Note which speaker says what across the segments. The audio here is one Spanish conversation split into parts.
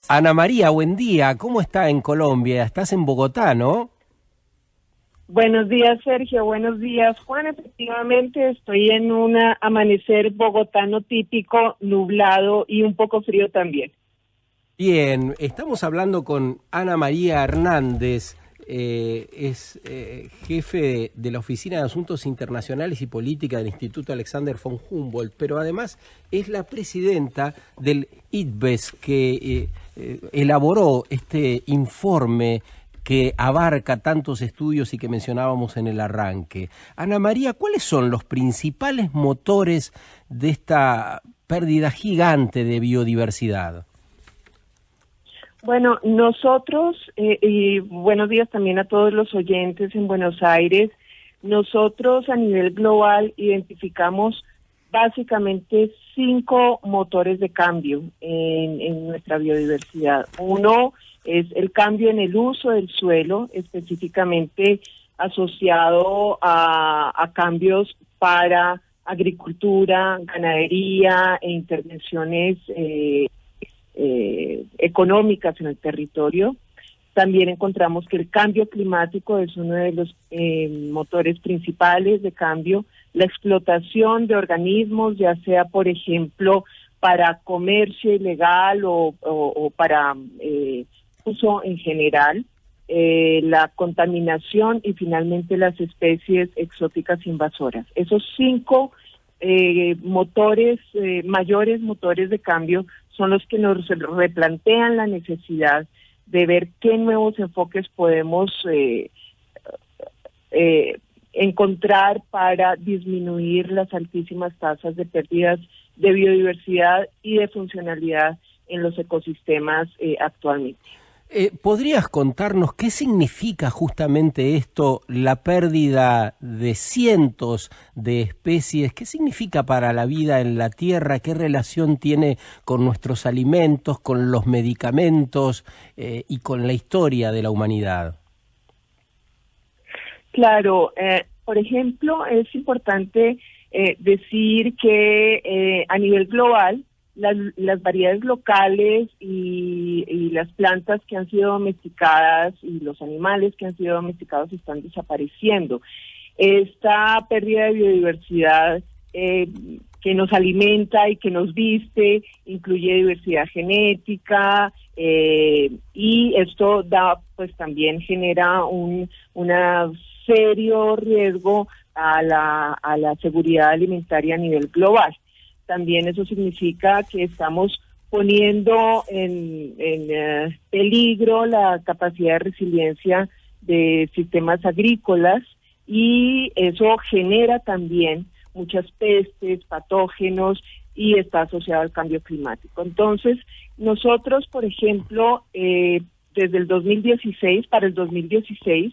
Speaker 1: Ana María, buen día. ¿Cómo está en Colombia? Estás en Bogotá, ¿no?
Speaker 2: Buenos días, Sergio. Buenos días, Juan. Efectivamente, estoy en un amanecer bogotano típico, nublado y un poco frío también.
Speaker 1: Bien, estamos hablando con Ana María Hernández, es jefe de la Oficina de Asuntos Internacionales y Política del Instituto Alexander von Humboldt, pero además es la presidenta del IDBES que elaboró este informe que abarca tantos estudios y que mencionábamos en el arranque. Ana María, ¿cuáles son los principales motores de esta pérdida gigante de biodiversidad?
Speaker 2: Bueno, nosotros, y buenos días también a todos los oyentes en Buenos Aires, nosotros a nivel global identificamos básicamente 5 motores de cambio en nuestra biodiversidad. Uno es el cambio en el uso del suelo, específicamente asociado a cambios para agricultura, ganadería e intervenciones económicas en el territorio. También encontramos que el cambio climático es uno de los motores principales de cambio, la explotación de organismos, ya sea, por ejemplo, para comercio ilegal o para uso en general, la contaminación y finalmente las especies exóticas invasoras. Esos 5 motores, mayores motores de cambio, son los que nos replantean la necesidad de ver qué nuevos enfoques podemos encontrar para disminuir las altísimas tasas de pérdidas de biodiversidad y de funcionalidad en los ecosistemas actualmente.
Speaker 1: ¿Podrías contarnos qué significa justamente esto, la pérdida de cientos de especies? ¿Qué significa para la vida en la Tierra? ¿Qué relación tiene con nuestros alimentos, con los medicamentos y con la historia de la humanidad?
Speaker 2: Claro, por ejemplo, es importante decir que a nivel global, las variedades locales y las plantas que han sido domesticadas y los animales que han sido domesticados están desapareciendo. Esta pérdida de biodiversidad que nos alimenta y que nos viste incluye diversidad genética y esto pues también genera un serio riesgo a la seguridad alimentaria a nivel global. También eso significa que estamos poniendo en peligro la capacidad de resiliencia de sistemas agrícolas y eso genera también muchas pestes, patógenos y está asociado al cambio climático. Entonces, nosotros, por ejemplo, desde el 2016, para el 2016,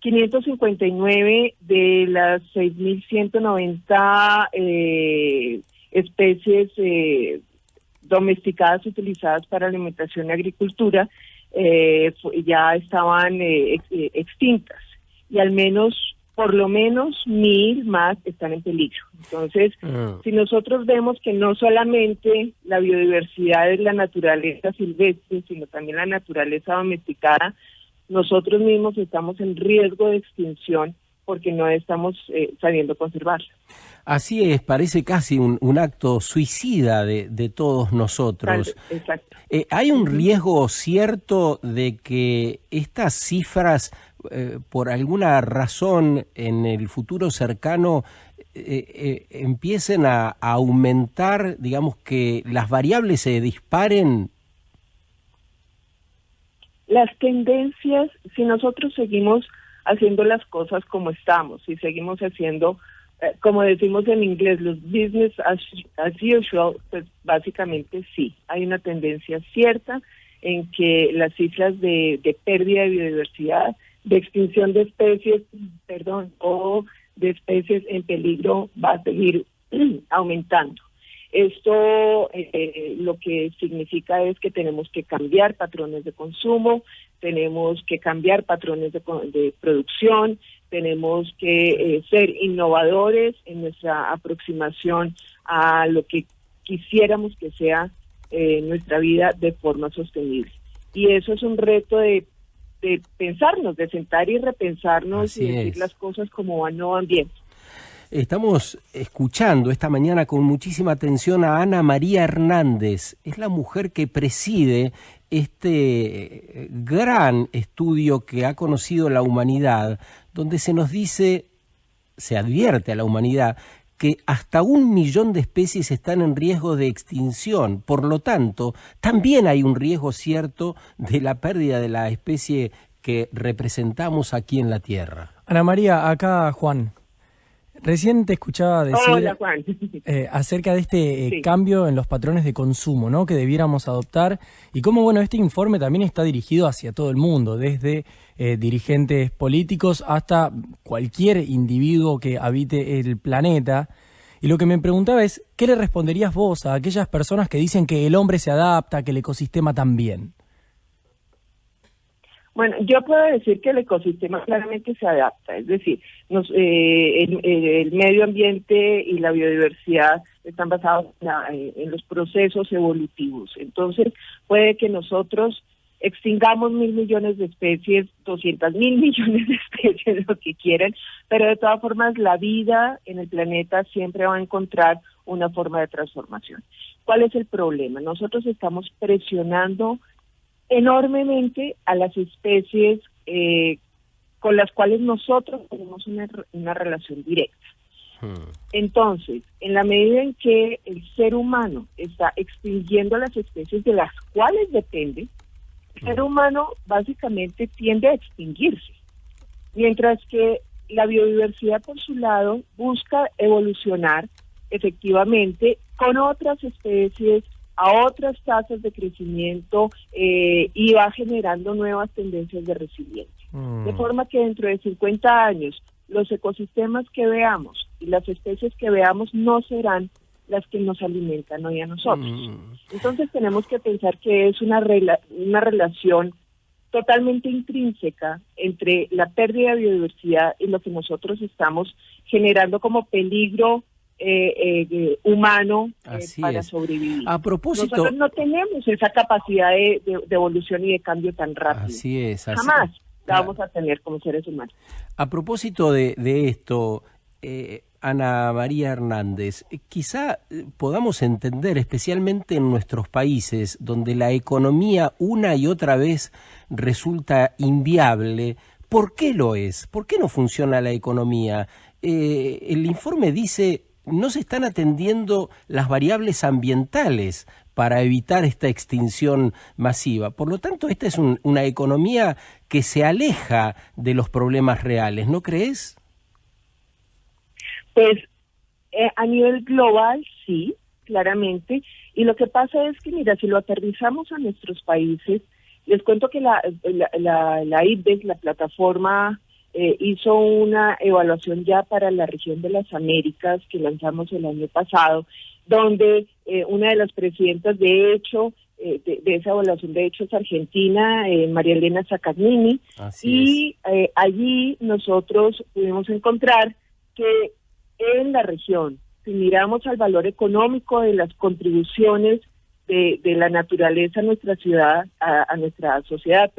Speaker 2: 559 de las 6.190 especies domesticadas utilizadas para alimentación y agricultura ya estaban extintas y por lo menos 1.000 más están en peligro. Entonces, si nosotros vemos que no solamente la biodiversidad es la naturaleza silvestre, sino también la naturaleza domesticada, nosotros mismos estamos en riesgo de extinción porque no estamos sabiendo conservarla.
Speaker 1: Así es, parece casi un acto suicida de todos nosotros.
Speaker 2: Exacto.
Speaker 1: ¿Hay un riesgo cierto de que estas cifras, por alguna razón en el futuro cercano, empiecen a aumentar, digamos que las variables se disparen?
Speaker 2: Las tendencias, si nosotros seguimos haciendo las cosas como estamos, si seguimos haciendo, como decimos en inglés, los business as usual, pues básicamente sí, hay una tendencia cierta en que las cifras de pérdida de biodiversidad, de extinción de especies, o de especies en peligro va a seguir aumentando. Esto lo que significa es que tenemos que cambiar patrones de consumo, tenemos que cambiar patrones de producción, tenemos que ser innovadores en nuestra aproximación a lo que quisiéramos que sea nuestra vida de forma sostenible. Y eso es un reto de pensarnos, de sentar y repensarnos y decir las cosas como van, no van bien.
Speaker 1: Estamos escuchando esta mañana con muchísima atención a Ana María Hernández. Es la mujer que preside este gran estudio que ha conocido la humanidad, donde se nos dice, se advierte a la humanidad, que hasta 1 millón de especies están en riesgo de extinción. Por lo tanto, también hay un riesgo cierto de la pérdida de la especie que representamos aquí en la Tierra.
Speaker 3: Ana María, acá Juan. Recién te escuchaba decir
Speaker 2: Hola, Juan.
Speaker 3: Acerca de este cambio en los patrones de consumo, ¿no?, que debiéramos adoptar, y cómo, bueno, este informe también está dirigido hacia todo el mundo, desde dirigentes políticos hasta cualquier individuo que habite el planeta. Y lo que me preguntaba es, ¿qué le responderías vos a aquellas personas que dicen que el hombre se adapta, que el ecosistema también?
Speaker 2: Bueno, yo puedo decir que el ecosistema claramente se adapta, es decir, el medio ambiente y la biodiversidad están basados en los procesos evolutivos. Entonces, puede que nosotros extingamos 1.000 millones de especies, 200.000 millones de especies, lo que quieran, pero de todas formas la vida en el planeta siempre va a encontrar una forma de transformación. ¿Cuál es el problema? Nosotros estamos presionando enormemente a las especies con las cuales nosotros tenemos una relación directa. Entonces, en la medida en que el ser humano está extinguiendo las especies de las cuales depende, el ser humano básicamente tiende a extinguirse, mientras que la biodiversidad por su lado busca evolucionar efectivamente con otras especies, a otras tasas de crecimiento y va generando nuevas tendencias de resiliencia. De forma que dentro de 50 años los ecosistemas que veamos y las especies que veamos no serán las que nos alimentan hoy a nosotros. Entonces tenemos que pensar que es una relación totalmente intrínseca entre la pérdida de biodiversidad y lo que nosotros estamos generando como peligro humano para sobrevivir.
Speaker 1: A propósito,
Speaker 2: nosotros no tenemos esa capacidad de evolución y de cambio tan rápido.
Speaker 1: Así es.
Speaker 2: Jamás la vamos a tener como seres humanos.
Speaker 1: A propósito de esto, Ana María Hernández, quizá podamos entender, especialmente en nuestros países, donde la economía una y otra vez resulta inviable, ¿por qué lo es? ¿Por qué no funciona la economía? El informe dice, no se están atendiendo las variables ambientales para evitar esta extinción masiva. Por lo tanto, esta es una economía que se aleja de los problemas reales, ¿no crees?
Speaker 2: Pues a nivel global, sí, claramente. Y lo que pasa es que, mira, si lo aterrizamos a nuestros países, les cuento que la IPBES, la plataforma, hizo una evaluación ya para la región de las Américas que lanzamos el año pasado, donde una de las presidentas, de hecho, de esa evaluación, de hecho, es argentina, María Elena Zaccagnini, y allí nosotros pudimos encontrar que en la región, si miramos al valor económico de las contribuciones de la naturaleza a nuestra ciudad, a nuestra sociedad,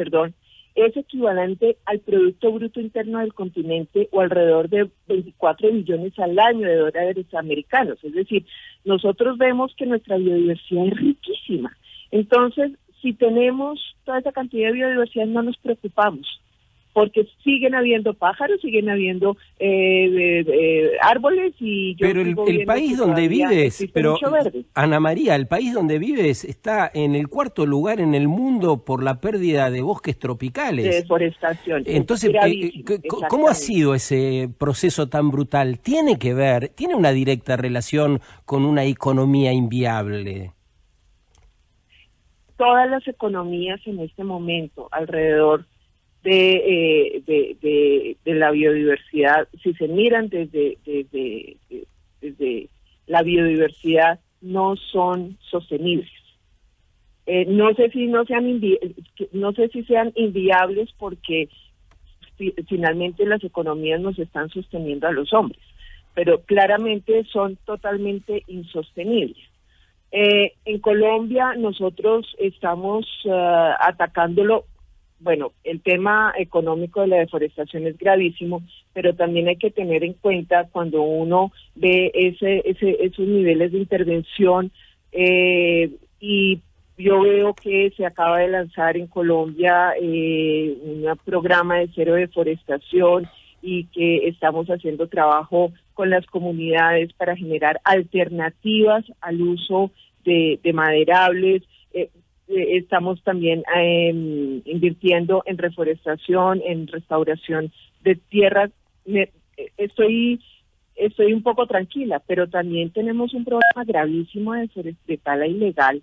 Speaker 2: es equivalente al Producto Bruto Interno del continente o alrededor de 24 billones al año de dólares americanos. Es decir, nosotros vemos que nuestra biodiversidad es riquísima. Entonces, si tenemos toda esa cantidad de biodiversidad, no nos preocupamos, porque siguen habiendo pájaros, siguen habiendo árboles y...
Speaker 1: Pero el país donde vives, Ana María, el país donde vives está en el 4º lugar en el mundo por la pérdida de bosques tropicales.
Speaker 2: De deforestación.
Speaker 1: Entonces, ¿cómo ha sido ese proceso tan brutal? Tiene una directa relación con una economía inviable.
Speaker 2: Todas las economías en este momento alrededor de la biodiversidad, si se miran desde la biodiversidad, no son sostenibles. No sé si sean inviables porque finalmente las economías nos están sosteniendo a los hombres, pero claramente son totalmente insostenibles. En Colombia nosotros estamos atacándolo. Bueno, el tema económico de la deforestación es gravísimo, pero también hay que tener en cuenta cuando uno ve esos niveles de intervención y yo veo que se acaba de lanzar en Colombia un programa de cero deforestación y que estamos haciendo trabajo con las comunidades para generar alternativas al uso de maderables. Estamos también invirtiendo en reforestación, en restauración de tierras. Estoy un poco tranquila, pero también tenemos un problema gravísimo de tala ilegal,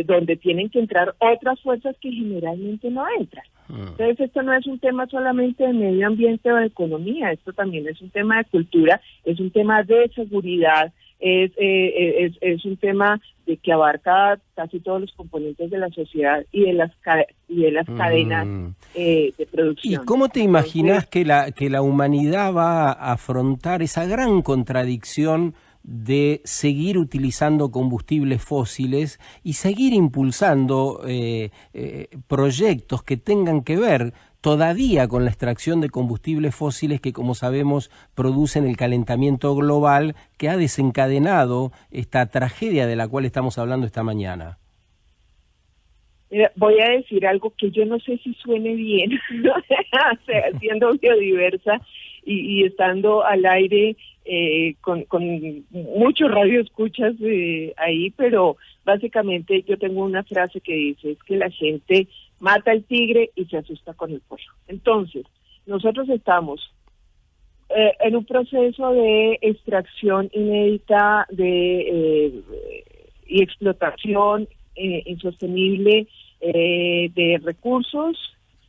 Speaker 2: donde tienen que entrar otras fuerzas que generalmente no entran. Entonces, esto no es un tema solamente de medio ambiente o de economía, esto también es un tema de cultura, es un tema de seguridad, es un tema de que abarca casi todos los componentes de la sociedad y de las cadenas de producción.
Speaker 1: ¿Y cómo te imaginas que la humanidad va a afrontar esa gran contradicción de seguir utilizando combustibles fósiles y seguir impulsando proyectos que tengan que ver todavía con la extracción de combustibles fósiles que, como sabemos, producen el calentamiento global que ha desencadenado esta tragedia de la cual estamos hablando esta mañana?
Speaker 2: Mira, voy a decir algo que yo no sé si suene bien, siendo biodiversa y estando al aire con muchos radioescuchas ahí, pero básicamente yo tengo una frase que dice, es que la gente mata al tigre y se asusta con el pollo. Entonces, nosotros estamos en un proceso de extracción inédita y explotación insostenible de recursos,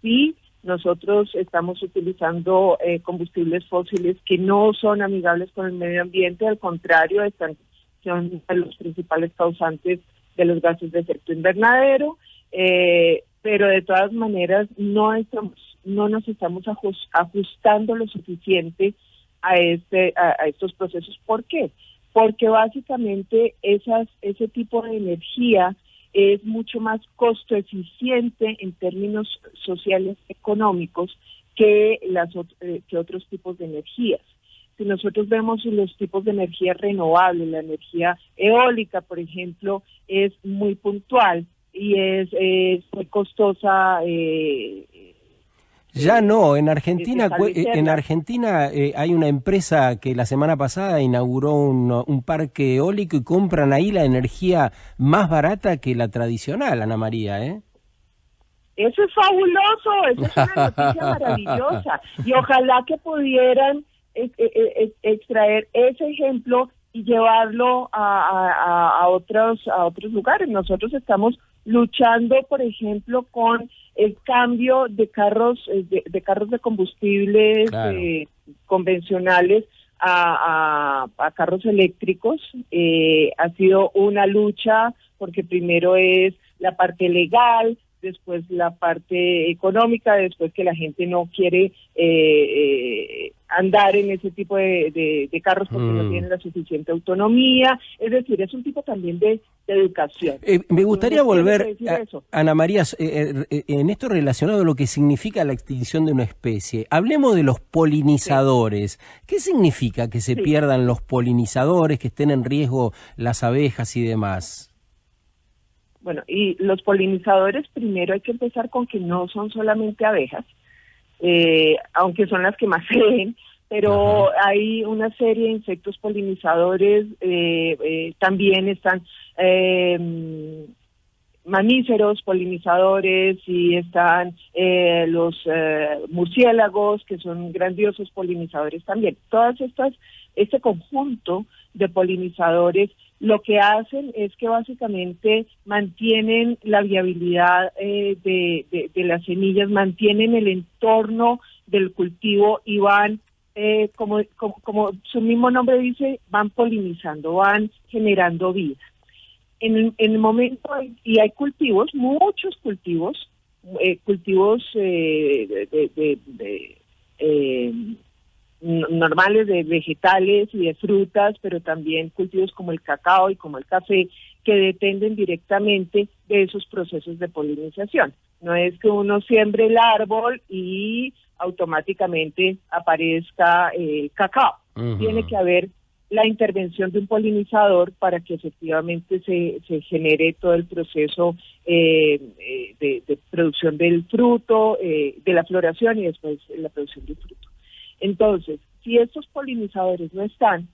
Speaker 2: sí. Nosotros estamos utilizando combustibles fósiles que no son amigables con el medio ambiente, al contrario, son los principales causantes de los gases de efecto invernadero, pero de todas maneras no nos estamos ajustando lo suficiente a estos procesos. ¿Por qué? Porque básicamente ese tipo de energía es mucho más costo eficiente en términos sociales económicos que otros tipos de energías. Si nosotros vemos los tipos de energía renovable, la energía eólica, por ejemplo, es muy puntual y es muy costosa.
Speaker 1: Ya no, en Argentina hay una empresa que la semana pasada inauguró un parque eólico y compran ahí la energía más barata que la tradicional, Ana María, ¿eh?
Speaker 2: Eso es fabuloso, eso es una noticia maravillosa y ojalá que pudieran extraer ese ejemplo y llevarlo a otros lugares. Nosotros estamos luchando, por ejemplo, con el cambio de carros de combustibles
Speaker 1: claro,
Speaker 2: convencionales a carros eléctricos. Ha sido una lucha porque primero es la parte legal, después la parte económica, después que la gente no quiere andar en ese tipo de carros porque no tienen la suficiente autonomía. Es decir, es un tipo también de educación.
Speaker 1: Me gustaría volver, Ana María, en esto relacionado a lo que significa la extinción de una especie. Hablemos de los polinizadores. Sí. ¿Qué significa que se pierdan los polinizadores, que estén en riesgo las abejas y demás?
Speaker 2: Bueno, y los polinizadores, primero hay que empezar con que no son solamente abejas, aunque son las que más se ven, pero hay una serie de insectos polinizadores, también están mamíferos polinizadores y están los murciélagos, que son grandiosos polinizadores también. Este conjunto de polinizadores lo que hacen es que básicamente mantienen la viabilidad de las semillas, mantienen el entorno del cultivo y van, como su mismo nombre dice, van polinizando, van generando vida. En el momento, y hay cultivos, muchos cultivos normales de vegetales y de frutas, pero también cultivos como el cacao y como el café, que dependen directamente de esos procesos de polinización. No es que uno siembre el árbol y automáticamente aparezca cacao. Tiene que haber la intervención de un polinizador para que efectivamente se genere todo el proceso de producción del fruto, de la floración y después la producción del fruto. Entonces, si estos polinizadores no están,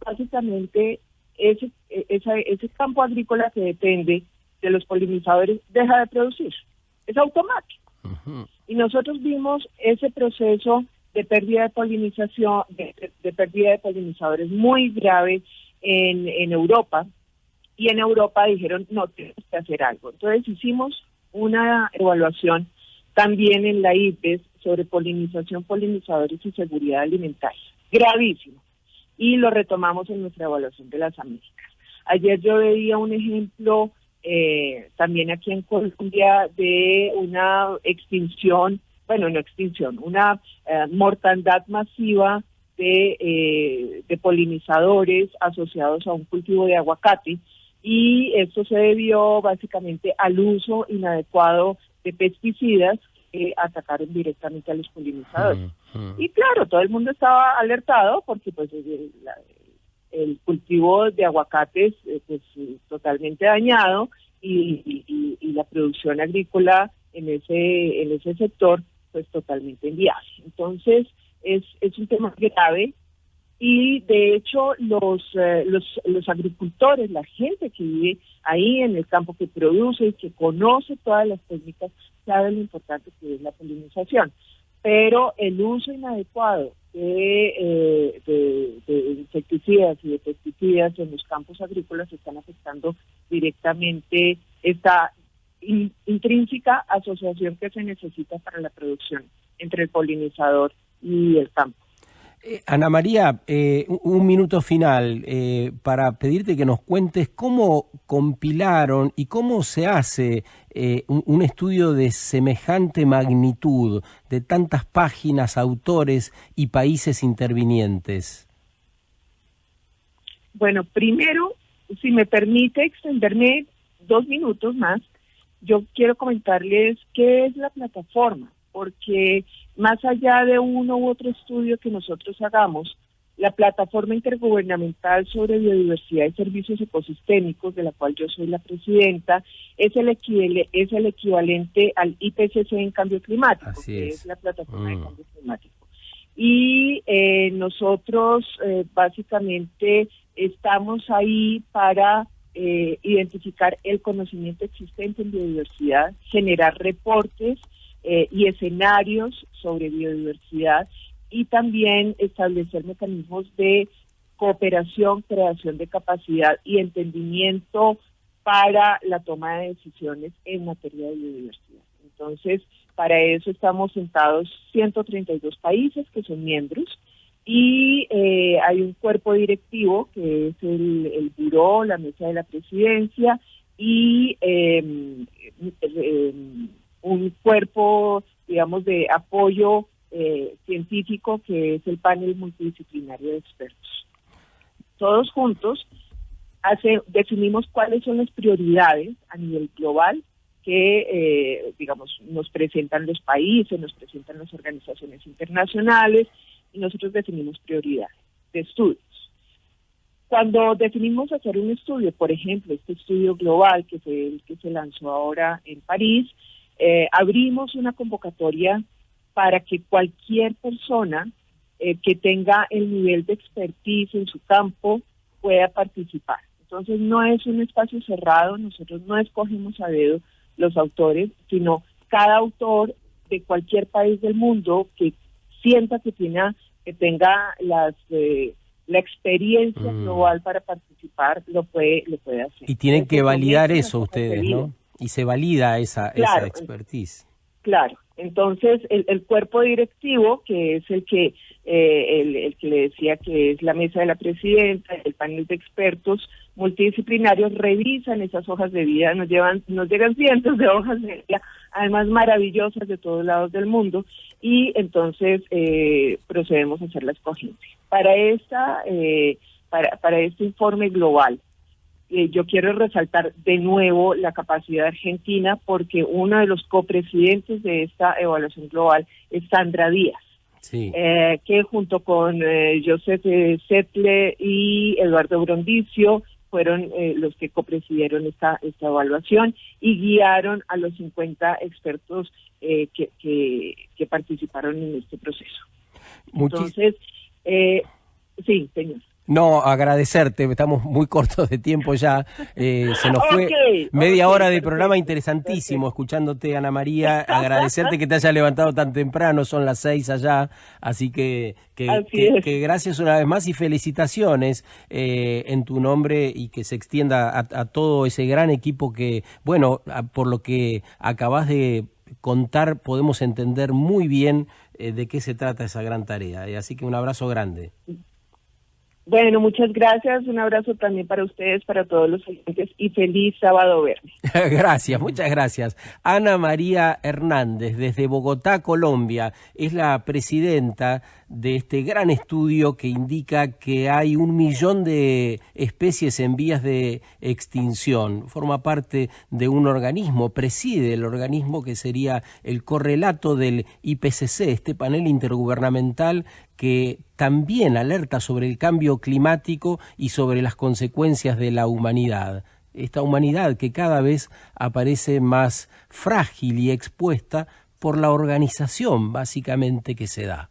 Speaker 2: básicamente ese campo agrícola que depende de los polinizadores deja de producir. Es automático. Y nosotros vimos ese proceso de pérdida de polinización, de pérdida de polinizadores muy grave en Europa, y en Europa dijeron, no, tenemos que hacer algo. Entonces hicimos una evaluación también en la IPBES sobre polinización, polinizadores y seguridad alimentaria. Gravísimo. Y lo retomamos en nuestra evaluación de las Américas. Ayer yo veía un ejemplo también aquí en Colombia de una extinción, bueno, no extinción, una mortandad masiva de polinizadores asociados a un cultivo de aguacate, y esto se debió básicamente al uso inadecuado de pesticidas que atacaron directamente a los polinizadores. Y claro, todo el mundo estaba alertado porque pues el cultivo de aguacates pues totalmente dañado y la producción agrícola en ese sector pues totalmente inviable. Entonces es un tema grave, y de hecho los agricultores, la gente que vive ahí en el campo, que produce y que conoce todas las técnicas, sabe lo importante que es la polinización. Pero el uso inadecuado de insecticidas y de pesticidas en los campos agrícolas están afectando directamente esta intrínseca asociación que se necesita para la producción entre el polinizador y el campo.
Speaker 1: Ana María, un minuto final para pedirte que nos cuentes cómo compilaron y cómo se hace un estudio de semejante magnitud, de tantas páginas, autores y países intervinientes.
Speaker 2: Bueno, primero, si me permite extenderme 2 minutos más, yo quiero comentarles qué es la plataforma, porque más allá de uno u otro estudio que nosotros hagamos, la Plataforma Intergubernamental sobre Biodiversidad y Servicios Ecosistémicos, de la cual yo soy la presidenta, es el equivalente al IPCC en cambio climático, que es la Plataforma de Cambio Climático. Y nosotros básicamente estamos ahí para identificar el conocimiento existente en biodiversidad, generar reportes y escenarios sobre biodiversidad, y también establecer mecanismos de cooperación, creación de capacidad y entendimiento para la toma de decisiones en materia de biodiversidad. Entonces, para eso estamos sentados 132 países que son miembros, y hay un cuerpo directivo que es el Buró, la Mesa de la Presidencia, y un cuerpo, digamos, de apoyo científico, que es el panel multidisciplinario de expertos. Todos juntos definimos cuáles son las prioridades a nivel global que, digamos, nos presentan los países, nos presentan las organizaciones internacionales, y nosotros definimos prioridades de estudios. Cuando definimos hacer un estudio, por ejemplo, este estudio global que fue el que se lanzó ahora en París, abrimos una convocatoria para que cualquier persona que tenga el nivel de expertise en su campo pueda participar. Entonces no es un espacio cerrado, nosotros no escogemos a dedo los autores, sino cada autor de cualquier país del mundo que sienta que tenga la experiencia global para participar, lo puede hacer.
Speaker 1: Y tienen que validar eso ustedes, ¿no? Y se valida esa expertise.
Speaker 2: Claro. Entonces, el cuerpo directivo, que es el que le decía que es la mesa de la presidenta, el panel de expertos multidisciplinarios, revisan esas hojas de vida, nos llegan cientos de hojas de vida, además maravillosas de todos lados del mundo, y entonces procedemos a hacer la escogencia. Para este informe global, yo quiero resaltar de nuevo la capacidad de Argentina, porque uno de los copresidentes de esta evaluación global es Sandra Díaz,
Speaker 1: sí.
Speaker 2: Que junto con Joseph Settle y Eduardo Brondicio fueron los que copresidieron esta evaluación y guiaron a los 50 expertos que participaron en este proceso. Entonces, sí, señor.
Speaker 1: No, agradecerte, estamos muy cortos de tiempo ya, se nos fue media hora de programa interesantísimo escuchándote, Ana María, agradecerte que te hayas levantado tan temprano, son las 6 allá, así que gracias una vez más y felicitaciones en tu nombre y que se extienda a todo ese gran equipo que, bueno, por lo que acabas de contar podemos entender muy bien de qué se trata esa gran tarea, así que un abrazo grande.
Speaker 2: Bueno, muchas gracias. Un abrazo también para ustedes, para todos los oyentes y feliz sábado viernes.
Speaker 1: Gracias, muchas gracias. Ana María Hernández, desde Bogotá, Colombia, es la presidenta de este gran estudio que indica que hay 1 millón de especies en vías de extinción. Forma parte de un organismo, preside el organismo que sería el correlato del IPCC, este panel intergubernamental que también alerta sobre el cambio climático y sobre las consecuencias de la humanidad. Esta humanidad que cada vez aparece más frágil y expuesta por la organización básicamente que se da.